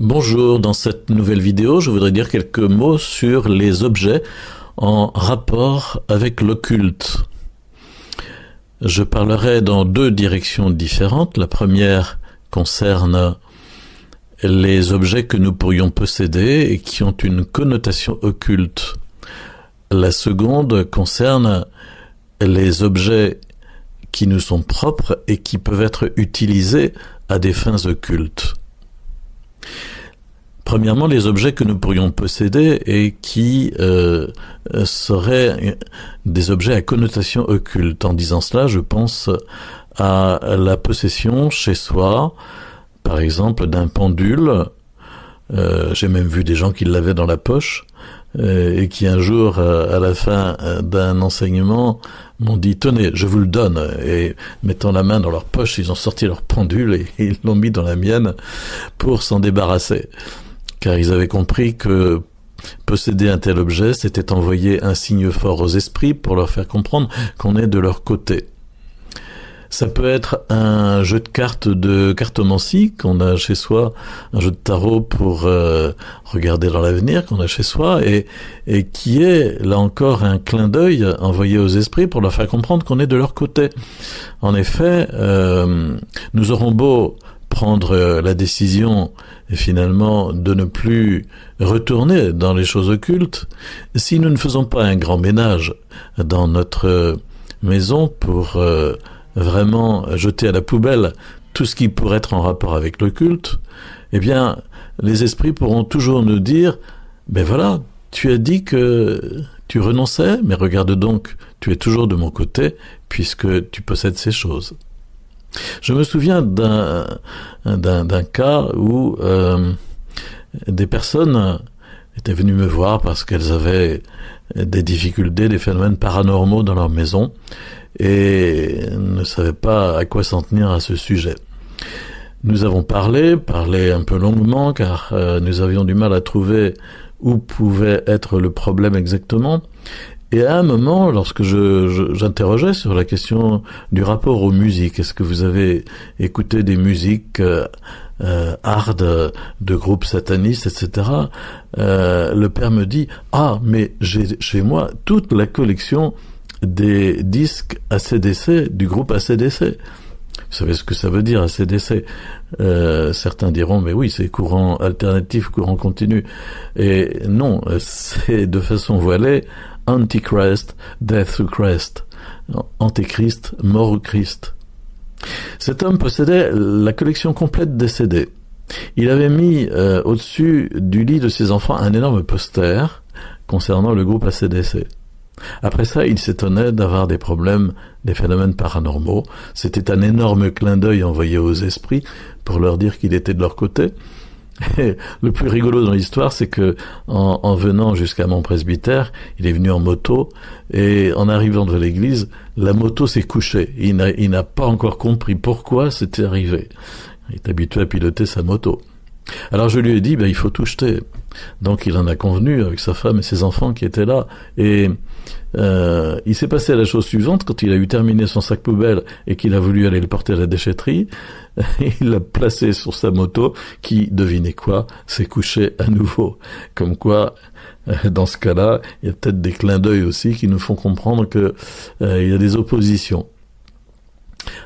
Bonjour, dans cette nouvelle vidéo, je voudrais dire quelques mots sur les objets en rapport avec l'occulte. Je parlerai dans deux directions différentes. La première concerne les objets que nous pourrions posséder et qui ont une connotation occulte. La seconde concerne les objets qui nous sont propres et qui peuvent être utilisés à des fins occultes. Premièrement, les objets que nous pourrions posséder et qui seraient des objets à connotation occulte. En disant cela, je pense à la possession chez soi, par exemple, d'un pendule. J'ai même vu des gens qui l'avaient dans la poche et qui un jour, à la fin d'un enseignement, m'ont dit « Tenez, je vous le donne ». Et mettant la main dans leur poche, ils ont sorti leur pendule et ils l'ont mis dans la mienne pour s'en débarrasser. Car ils avaient compris que posséder un tel objet, c'était envoyer un signe fort aux esprits pour leur faire comprendre qu'on est de leur côté. Ça peut être un jeu de cartes de cartomancie qu'on a chez soi, un jeu de tarot pour regarder dans l'avenir qu'on a chez soi et qui est, là encore, un clin d'œil envoyé aux esprits pour leur faire comprendre qu'on est de leur côté. En effet, nous aurons beau prendre la décision finalement de ne plus retourner dans les choses occultes, si nous ne faisons pas un grand ménage dans notre maison pour vraiment jeter à la poubelle tout ce qui pourrait être en rapport avec l'occulte, eh bien, les esprits pourront toujours nous dire « Ben voilà, tu as dit que tu renonçais, mais regarde donc, tu es toujours de mon côté puisque tu possèdes ces choses. » Je me souviens d'un cas où des personnes étaient venues me voir parce qu'elles avaient des difficultés, des phénomènes paranormaux dans leur maison et ne savaient pas à quoi s'en tenir à ce sujet. Nous avons parlé un peu longuement car nous avions du mal à trouver où pouvait être le problème exactement. Et à un moment, lorsque j'interrogeais sur la question du rapport aux musiques, est-ce que vous avez écouté des musiques hard de groupes satanistes, etc. Le père me dit « Ah, mais j'ai chez moi toute la collection des disques AC/DC du groupe AC/DC. » Vous savez ce que ça veut dire, AC/DC? Certains diront, mais oui, c'est courant alternatif, courant continu. Et non, c'est de façon voilée, Antichrist, Death to Christ. Antéchrist, mort au Christ. Cet homme possédait la collection complète des CD. Il avait mis au-dessus du lit de ses enfants un énorme poster concernant le groupe AC/DC. Après ça, il s'étonnait d'avoir des problèmes, des phénomènes paranormaux. C'était un énorme clin d'œil envoyé aux esprits pour leur dire qu'il était de leur côté. Et le plus rigolo dans l'histoire, c'est que en venant jusqu'à mon presbytère, il est venu en moto et en arrivant de l'église, la moto s'est couchée. Il n'a pas encore compris pourquoi c'était arrivé. Il est habitué à piloter sa moto. Alors je lui ai dit, il faut tout jeter. Donc il en a convenu avec sa femme et ses enfants qui étaient là. Et il s'est passé la chose suivante, quand il a eu terminé son sac poubelle et qu'il a voulu aller le porter à la déchetterie, il l'a placé sur sa moto qui, devinez quoi, s'est couché à nouveau. Comme quoi, dans ce cas-là, il y a peut-être des clins d'œil aussi qui nous font comprendre que il y a des oppositions.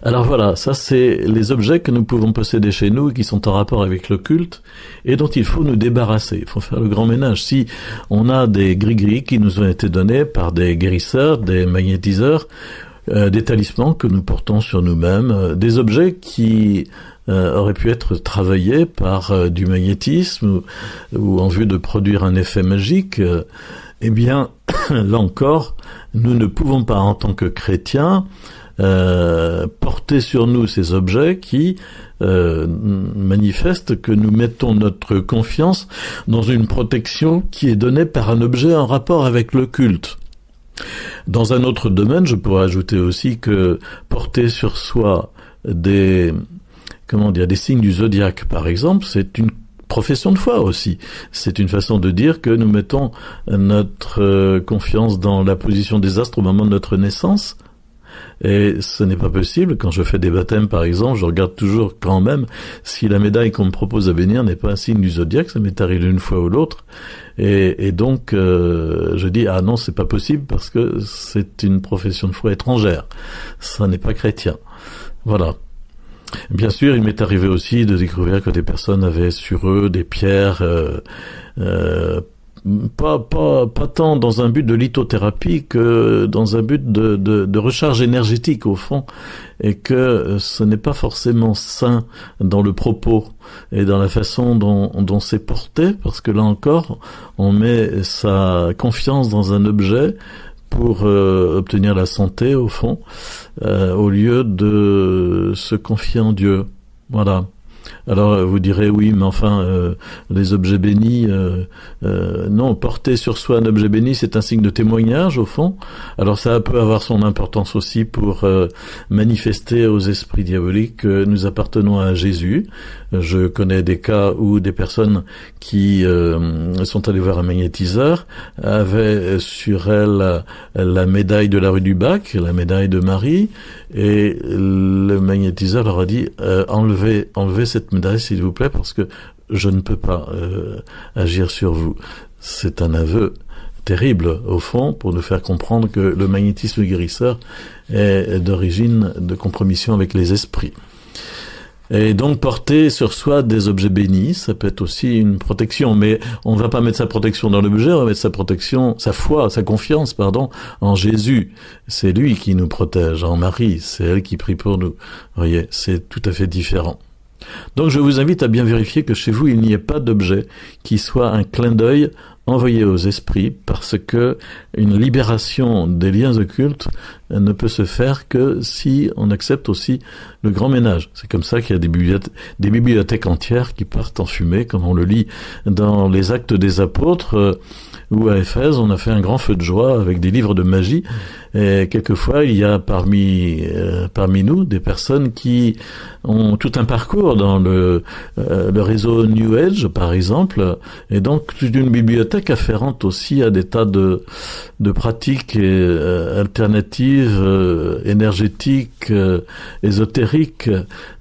Alors voilà, ça c'est les objets que nous pouvons posséder chez nous qui sont en rapport avec l'occulte et dont il faut nous débarrasser. Il faut faire le grand ménage. Si on a des gris-gris qui nous ont été donnés par des guérisseurs, des magnétiseurs, des talismans que nous portons sur nous-mêmes, des objets qui auraient pu être travaillés par du magnétisme ou en vue de produire un effet magique, eh bien, là encore, nous ne pouvons pas en tant que chrétiens porter sur nous ces objets qui manifestent que nous mettons notre confiance dans une protection qui est donnée par un objet en rapport avec le culte. Dans un autre domaine, je pourrais ajouter aussi que porter sur soi des signes du zodiaque, par exemple, c'est une profession de foi aussi. C'est une façon de dire que nous mettons notre confiance dans la position des astres au moment de notre naissance. Et ce n'est pas possible. Quand je fais des baptêmes, par exemple, je regarde toujours quand même si la médaille qu'on me propose à bénir n'est pas un signe du zodiaque. Ça m'est arrivé une fois ou l'autre. Et donc, je dis, ah non, c'est pas possible parce que c'est une profession de foi étrangère. Ça n'est pas chrétien. Voilà. Bien sûr, il m'est arrivé aussi de découvrir que des personnes avaient sur eux des pierres, pas tant dans un but de lithothérapie que dans un but de recharge énergétique au fond, et que ce n'est pas forcément sain dans le propos et dans la façon dont c'est porté, parce que là encore, on met sa confiance dans un objet pour obtenir la santé au fond, au lieu de se confier en Dieu. Voilà. Alors vous direz oui, mais enfin les objets bénis, non, porter sur soi un objet béni, c'est un signe de témoignage au fond. Alors ça peut avoir son importance aussi pour manifester aux esprits diaboliques que nous appartenons à Jésus. Je connais des cas où des personnes qui sont allées voir un magnétiseur avaient sur elles la médaille de la rue du Bac, la médaille de Marie, et le magnétiseur leur a dit enlevez cette médaille s'il vous plaît parce que je ne peux pas agir sur vous. C'est un aveu terrible au fond pour nous faire comprendre que le magnétisme guérisseur est d'origine de compromission avec les esprits. Et donc porter sur soi des objets bénis, ça peut être aussi une protection, mais on ne va pas mettre sa protection dans l'objet, on va mettre sa protection, sa foi, sa confiance, en Jésus. C'est lui qui nous protège, en Marie, c'est elle qui prie pour nous. Vous voyez, c'est tout à fait différent. Donc je vous invite à bien vérifier que chez vous il n'y ait pas d'objet qui soit un clin d'œil envoyé aux esprits, parce que une libération des liens occultes ne peut se faire que si on accepte aussi le grand ménage. C'est comme ça qu'il y a des bibliothèques entières qui partent en fumée, comme on le lit dans les Actes des Apôtres, où à Éphèse on a fait un grand feu de joie avec des livres de magie. Et quelquefois il y a parmi nous des personnes qui ont tout un parcours dans le réseau New Age par exemple, et donc toute une bibliothèque afférente aussi à des tas de pratiques alternatives, énergétiques, ésotériques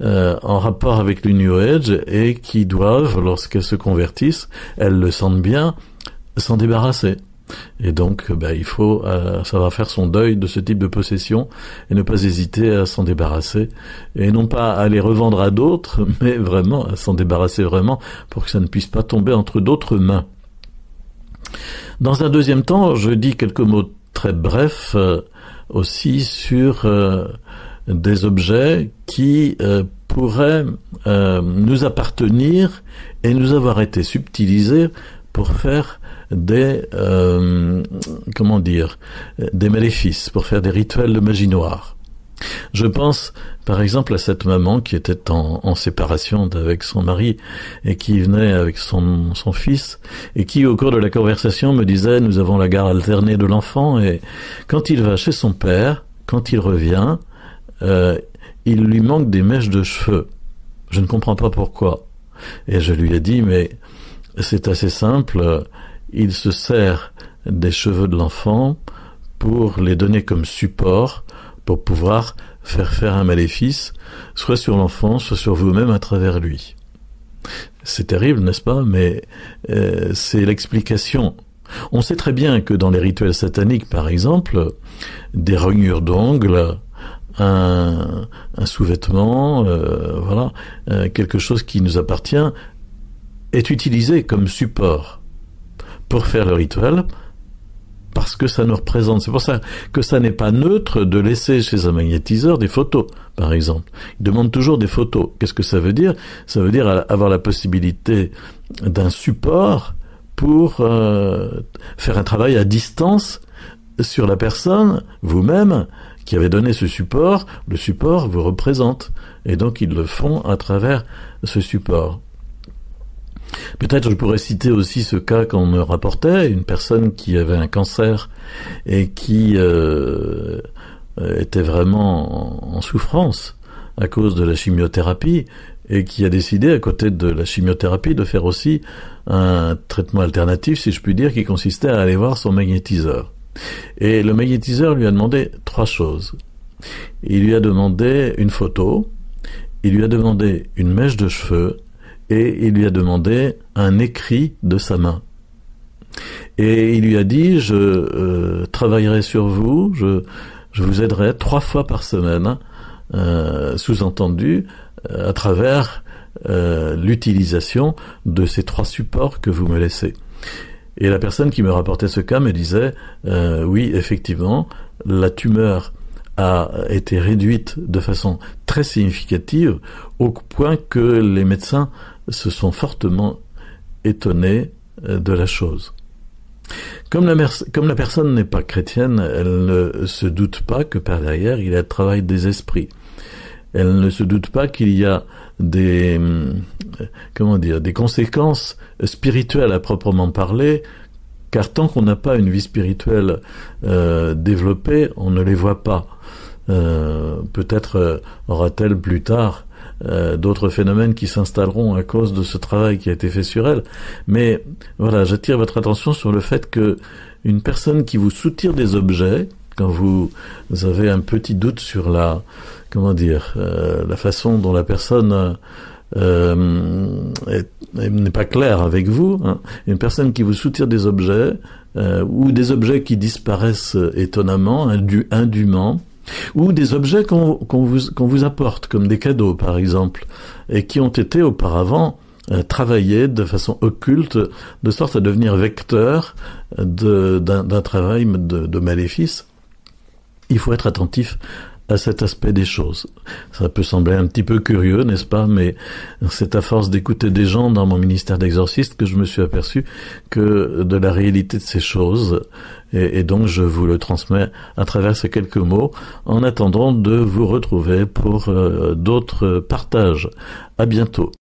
en rapport avec le New Age, et qui doivent, lorsqu'elles se convertissent, elles le sentent bien, s'en débarrasser. Et donc, il faut savoir faire son deuil de ce type de possession et ne pas hésiter à s'en débarrasser, et non pas à les revendre à d'autres, mais vraiment à s'en débarrasser vraiment pour que ça ne puisse pas tomber entre d'autres mains. Dans un deuxième temps, je dis quelques mots très brefs aussi sur des objets qui pourraient nous appartenir et nous avoir été subtilisés pour faire des maléfices, pour faire des rituels de magie noire. Je pense par exemple à cette maman qui était en séparation avec son mari et qui venait avec son fils, et qui au cours de la conversation me disait: nous avons la garde alternée de l'enfant, et quand il va chez son père, quand il revient, il lui manque des mèches de cheveux. Je ne comprends pas pourquoi. Et je lui ai dit: mais c'est assez simple, il se sert des cheveux de l'enfant pour les donner comme support pour pouvoir faire un maléfice, soit sur l'enfant, soit sur vous-même à travers lui. C'est terrible, n'est-ce pas? Mais c'est l'explication. On sait très bien que dans les rituels sataniques, par exemple, des rognures d'ongles, un sous-vêtement, quelque chose qui nous appartient, est utilisé comme support pour faire le rituel, parce que ça nous représente. C'est pour ça que ça n'est pas neutre de laisser chez un magnétiseur des photos, par exemple. Il demande toujours des photos. Qu'est-ce que ça veut dire? Ça veut dire avoir la possibilité d'un support pour faire un travail à distance sur la personne, vous-même, qui avez donné ce support. Le support vous représente. Et donc ils le font à travers ce support. Peut-être je pourrais citer aussi ce cas qu'on me rapportait, une personne qui avait un cancer et qui était vraiment en souffrance à cause de la chimiothérapie, et qui a décidé, à côté de la chimiothérapie, de faire aussi un traitement alternatif, si je puis dire, qui consistait à aller voir son magnétiseur. Et le magnétiseur lui a demandé 3 choses. Il lui a demandé une photo, il lui a demandé une mèche de cheveux et il lui a demandé un écrit de sa main. Et il lui a dit, je travaillerai sur vous, je vous aiderai 3 fois par semaine, sous-entendu, à travers l'utilisation de ces 3 supports que vous me laissez. Et la personne qui me rapportait ce cas me disait, oui, effectivement, la tumeur a été réduite de façon très significative, au point que les médecins se sont fortement étonnés de la chose. Comme la personne n'est pas chrétienne, elle ne se doute pas que par derrière, il y a le travail des esprits. Elle ne se doute pas qu'il y a des conséquences spirituelles à proprement parler, car tant qu'on n'a pas une vie spirituelle développée, on ne les voit pas. Peut-être aura-t-elle plus tard d'autres phénomènes qui s'installeront à cause de ce travail qui a été fait sur elle. Mais voilà, j'attire votre attention sur le fait que une personne qui vous soutire des objets, quand vous avez un petit doute sur la façon dont la personne n'est pas claire avec vous, hein, une personne qui vous soutire des objets ou des objets qui disparaissent étonnamment, indûment, ou des objets qu'on vous apporte, comme des cadeaux par exemple, et qui ont été auparavant travaillés de façon occulte, de sorte à devenir vecteurs d'un travail de maléfice. Il faut être attentif à cet aspect des choses. Ça peut sembler un petit peu curieux, n'est-ce pas? Mais c'est à force d'écouter des gens dans mon ministère d'exorciste que je me suis aperçu que de la réalité de ces choses, et donc je vous le transmets à travers ces quelques mots, en attendant de vous retrouver pour d'autres partages. À bientôt.